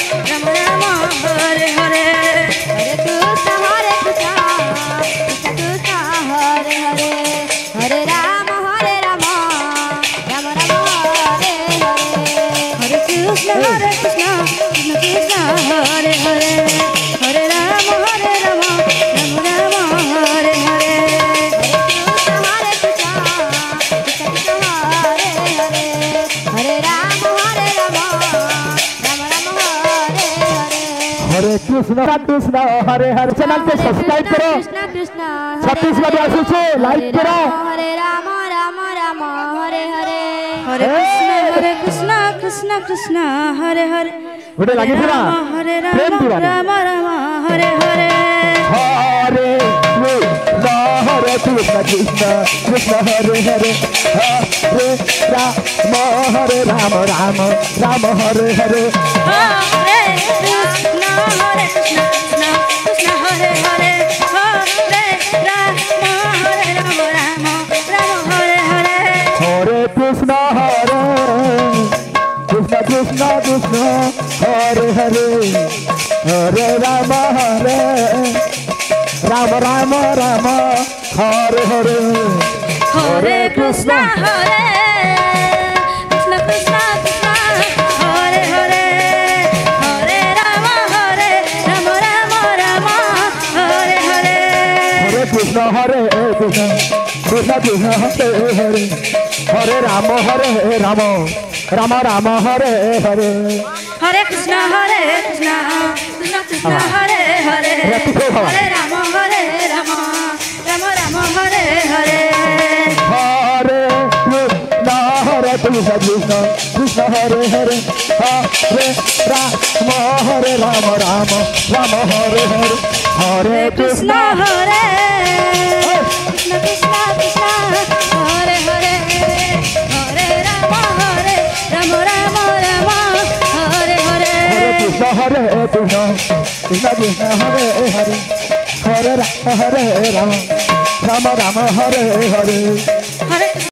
Rama Rama Hare Hare Hare Krishna Krishna Krishna Hare Hare Hare Rama Rama Rama Hare Hare Hare Krishna Krishna Krishna Hare Hare Hare Rama Rama Rama Hare Hare हरे Krishna Krishna Hare Hare channel पे subscribe करो छत्तीसगढ़ वासी से like करो हरे राम राम राम हरे हरे हरे कृष्ण कृष्ण कृष्ण हरे हरे बड़े लगे थे ना हरे राम राम राम हरे हरे हरे कृष्ण कृष्ण कृष्ण हरे हरे हरे राम हरे राम राम राम हरे हरे हरे कृष्ण कृष्ण कृष्ण हरे हरे हरे राम राम राम हरे हरे हरे कृष्ण कृष्ण कृष्ण हरे हरे हरे राम राम राम हरे हरे हरे कृष्ण कृष्ण कृष्ण हरे हरे हरे राम राम राम हरे हरे हरे कृष्ण कृष्ण कृष्ण हरे हरे हरे राम राम राम हरे हरे हरे कृष्ण कृष्ण कृष्ण हरे हरे हरे राम राम राम हरे हरे हरे कृष्ण कृष्ण हरे हरे हरे राम राम हरे हरे हरे कृष्ण कृष्ण कृष्ण हरे हरे हरे राम राम हरे हरे कृष्ण कृष्ण कृष्ण हरे हरे हरे राम राम हरे हरे हरे